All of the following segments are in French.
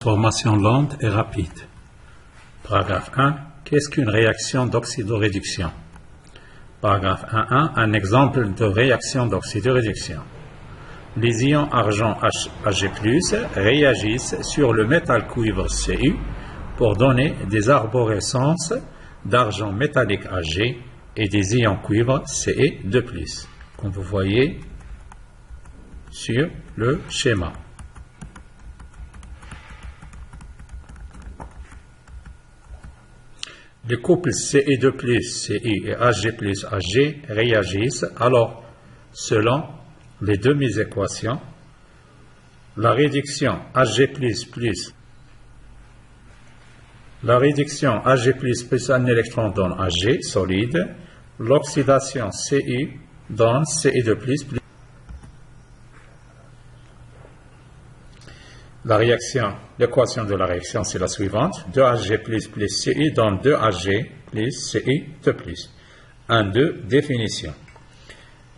Formation lente et rapide. Paragraphe 1. Qu'est-ce qu'une réaction d'oxydoréduction? Paragraphe 1.1. Un exemple de réaction d'oxydoréduction. Les ions argent Ag+ réagissent sur le métal cuivre Cu pour donner des arborescences d'argent métallique Ag et des ions cuivre Ce2+, comme vous voyez sur le schéma. Les couples Ce2+, Ci et Ag+ Ag réagissent alors selon les demi-équations. La réduction Ag++ plus un électron donne Ag solide. L'oxydation Cu donne Ce2+. L'équation de la réaction, c'est la suivante. 2Ag+ plus Ci donne 2Ag plus Ci2+. 1.2. Définition.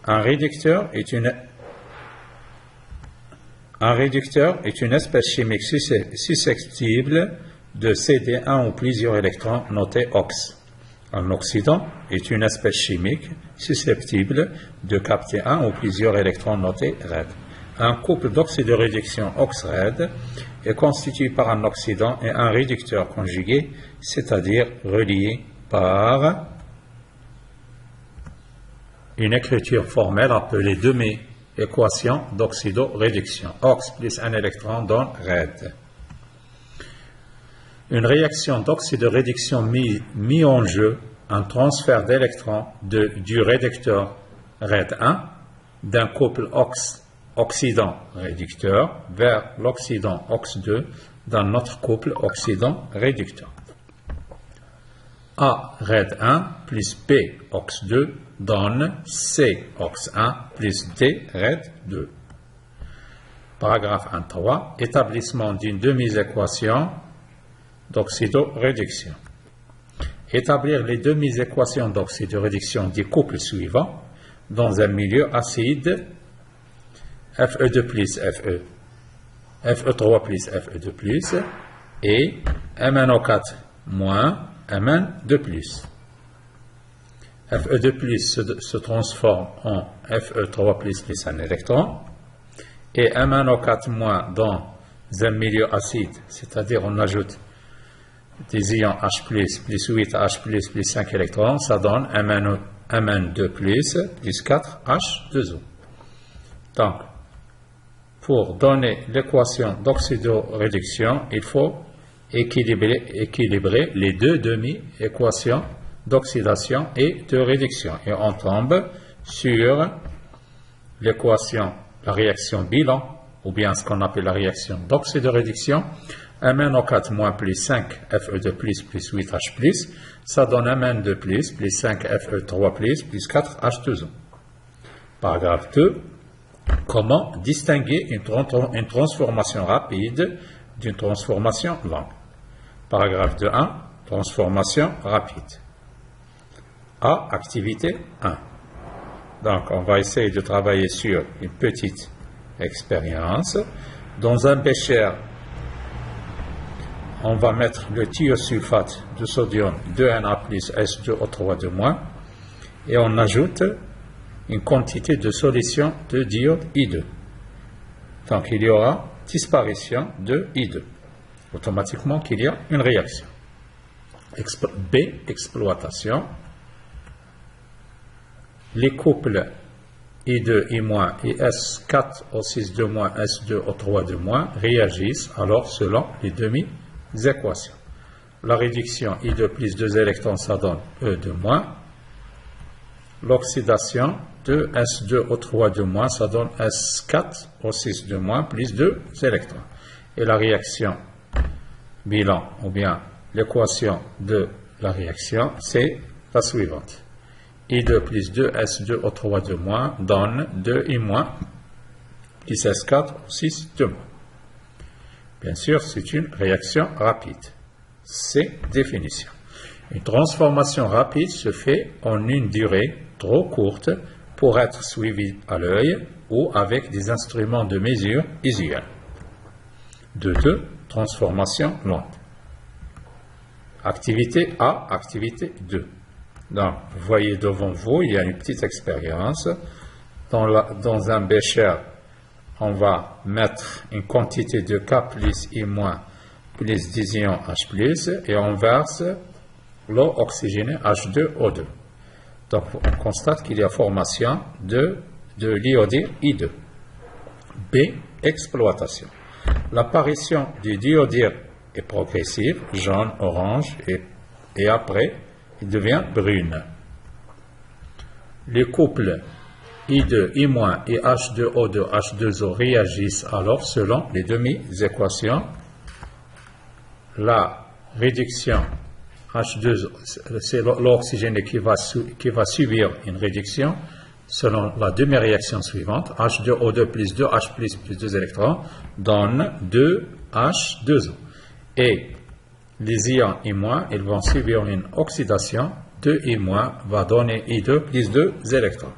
Un réducteur est une espèce chimique susceptible de céder un ou plusieurs électrons notés OX. Un oxydant est une espèce chimique susceptible de capter un ou plusieurs électrons notés RED. Un couple d'oxydoréduction OX-RED est constitué par un oxydant et un réducteur conjugué, c'est-à-dire relié par une écriture formelle appelée demi-équation d'oxydoréduction. OX plus un électron donne RED. Une réaction d'oxydoréduction met en jeu un transfert d'électrons du réducteur RED1 d'un couple oxydant-réducteur vers l'oxydant OX2 dans notre couple oxydant-réducteur. A RED1 plus B OX2 donne C OX1 plus D RED2. Paragraphe 1.3. Établissement d'une demi-équation d'oxydoréduction. Établir les demi-équations d'oxydoréduction des couples suivants dans un milieu acide Fe2 plus Fe, Fe3 plus Fe2 et MnO4 moins Mn2 plus. Fe2 plus se transforme en Fe3 plus un électron et MnO4 moins dans un milieu acide, c'est-à-dire on ajoute des ions H+, plus 8 H+, plus 5 électrons, ça donne Mn2 plus 4 H2O. Donc, pour donner l'équation d'oxydoréduction, il faut équilibrer les deux demi-équations d'oxydation et de réduction. Et on tombe sur l'équation, la réaction bilan, ou bien ce qu'on appelle la réaction d'oxydoréduction. MnO4 moins plus 5 Fe2 plus 8 H+, ça donne Mn2 plus 5 Fe3 plus 4 H2O. Paragraphe 2. Comment distinguer une transformation rapide d'une transformation lente? Paragraphe 2.1. Transformation rapide. A. Activité 1. Donc, on va essayer de travailler sur une petite expérience. Dans un bécher, on va mettre le thiosulfate de sodium 2Na plus S2O3 et on ajoute une quantité de solution de d'iode I2. Donc il y aura disparition de I2. Automatiquement qu'il y a une réaction. B. Exploitation. Les couples I2, I- et S4O6 S2O3 réagissent alors selon les demi-équations. La réduction I2 plus 2 électrons, ça donne E2-. L'oxydation de S2O3 ça donne S4O6 plus 2 électrons. Et la réaction bilan, ou bien l'équation de la réaction, c'est la suivante. I2 plus 2 S2O3 donne 2I- plus S4O6 Bien sûr, c'est une réaction rapide. C'est définition. Une transformation rapide se fait en une durée trop courte pour être suivie à l'œil ou avec des instruments de mesure usuels. 2.2. transformation lente. Activité A, activité 2. Donc, vous voyez devant vous, il y a une petite expérience. Dans un bécher, on va mettre une quantité de K plus I moins plus d'ion H plus et on verse l'eau oxygénée H2O2. Donc, on constate qu'il y a formation de l'iodure I2. B, exploitation. L'apparition du diodure est progressive, jaune, orange, et après, il devient brune. Les couples I2, I- et H2O2, H2O réagissent alors selon les demi-équations. La réduction H2O, c'est l'oxygène qui va subir une réduction selon la demi-réaction suivante. H2O2 plus 2H plus 2 électrons donne 2H2O. Et les ions I-, ils vont subir une oxydation. 2I- va donner I2 plus 2 électrons.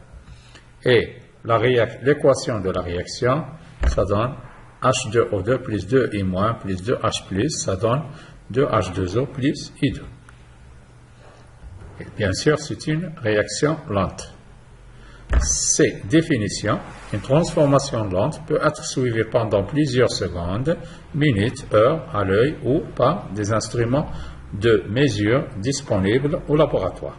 Et l'équation de la réaction, ça donne H2O2 plus 2I- plus 2H plus, ça donne 2H2O plus I2. Et bien sûr, c'est une réaction lente. C. Définition. Une transformation lente peut être suivie pendant plusieurs secondes, minutes, heures, à l'œil ou par des instruments de mesure disponibles au laboratoire.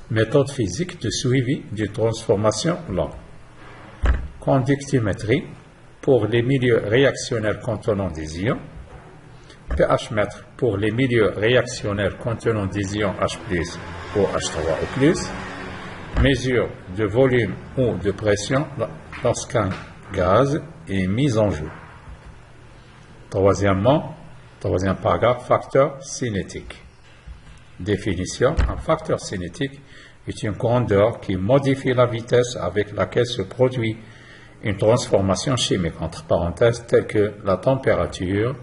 Méthode physique de suivi de transformation lente. Conductimétrie pour les milieux réactionnels contenant des ions. pH-mètre pour les milieux réactionnels contenant des ions H+, ou H3O+. Mesure de volume ou de pression lorsqu'un gaz est mis en jeu. Troisième paragraphe, facteur cinétique. Définition. Un facteur cinétique est une grandeur qui modifie la vitesse avec laquelle se produit une transformation chimique, entre parenthèses, telle que la température,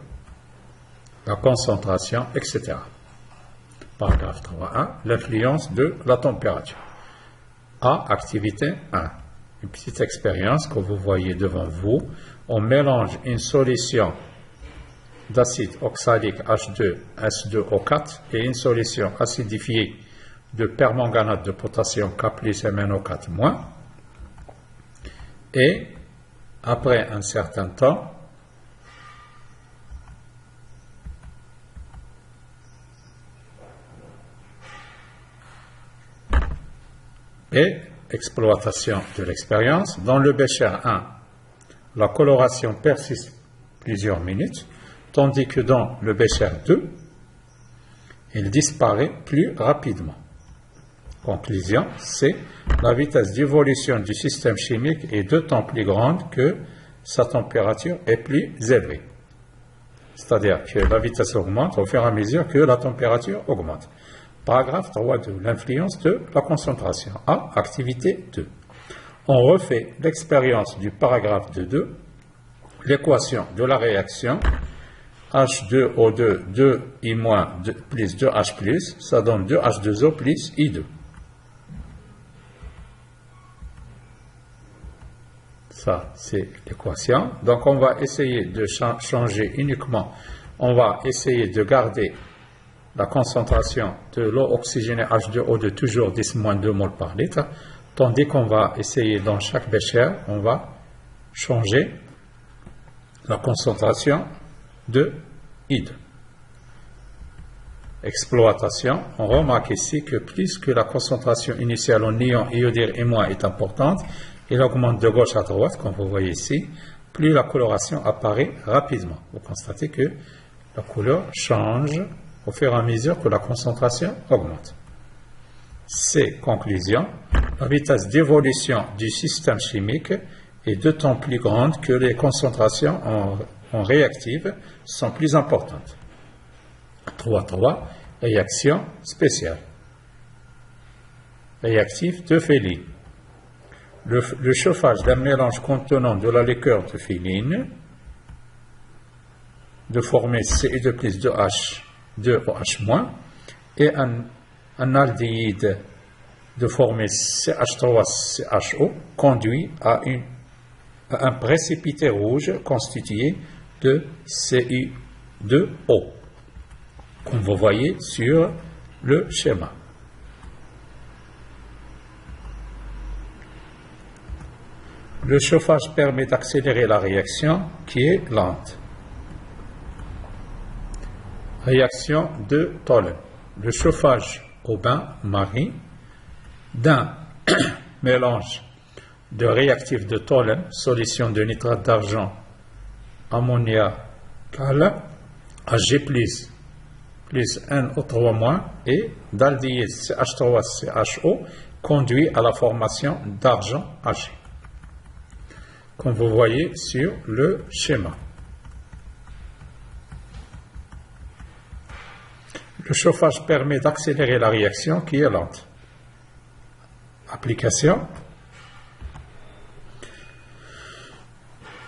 la concentration, etc. Paragraphe 3.1. L'influence de la température. A. Activité 1. Une petite expérience que vous voyez devant vous. On mélange une solution d'acide oxalique H2SO4 et une solution acidifiée de permanganate de potassium K plus MnO4-. Et après un certain temps, et exploitation de l'expérience. Dans le bécher 1, la coloration persiste plusieurs minutes, tandis que dans le bécher 2, il disparaît plus rapidement. Conclusion, c'est la vitesse d'évolution du système chimique est d'autant plus grande que sa température est plus élevée. C'est-à-dire que la vitesse augmente au fur et à mesure que la température augmente. Paragraphe 3.2. L'influence de la concentration. A. Activité 2. On refait l'expérience du paragraphe 2. L'équation de la réaction H2O2 2I- plus 2H plus, ça donne 2H2O plus I2. Ça, c'est l'équation. Donc, on va essayer de changer uniquement. On va essayer de garder la concentration de l'eau oxygénée H2O2 toujours 10-2 moles par litre, tandis qu'on va essayer dans chaque bécher, on va changer la concentration de I2. Exploitation, on remarque ici que plus que la concentration initiale en ion iodure I- est importante, il augmente de gauche à droite, comme vous voyez ici, plus la coloration apparaît rapidement. Vous constatez que la couleur change au fur et à mesure que la concentration augmente. C. Conclusion. La vitesse d'évolution du système chimique est d'autant plus grande que les concentrations en réactives sont plus importantes. 3.3. Réaction spéciale. Réactif de Féline. Le chauffage d'un mélange contenant de la liqueur de féline de former Ce2 plus 2H 2OH- et un aldéhyde de former CH3CHO conduit à un précipité rouge constitué de CI2O, comme vous voyez sur le schéma. Le chauffage permet d'accélérer la réaction qui est lente. Réaction de Tholen. Le chauffage au bain-marie d'un mélange de réactif de Tholen, solution de nitrate d'argent ammoniacal, Ag plus NO3- et d'aldéhyde CH3CHO conduit à la formation d'argent Ag, comme vous voyez sur le schéma. Le chauffage permet d'accélérer la réaction qui est lente. Application.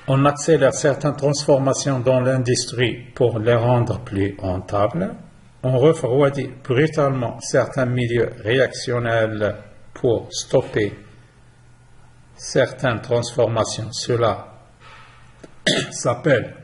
On accélère certaines transformations dans l'industrie pour les rendre plus rentables. On refroidit brutalement certains milieux réactionnels pour stopper certaines transformations. Cela s'appelle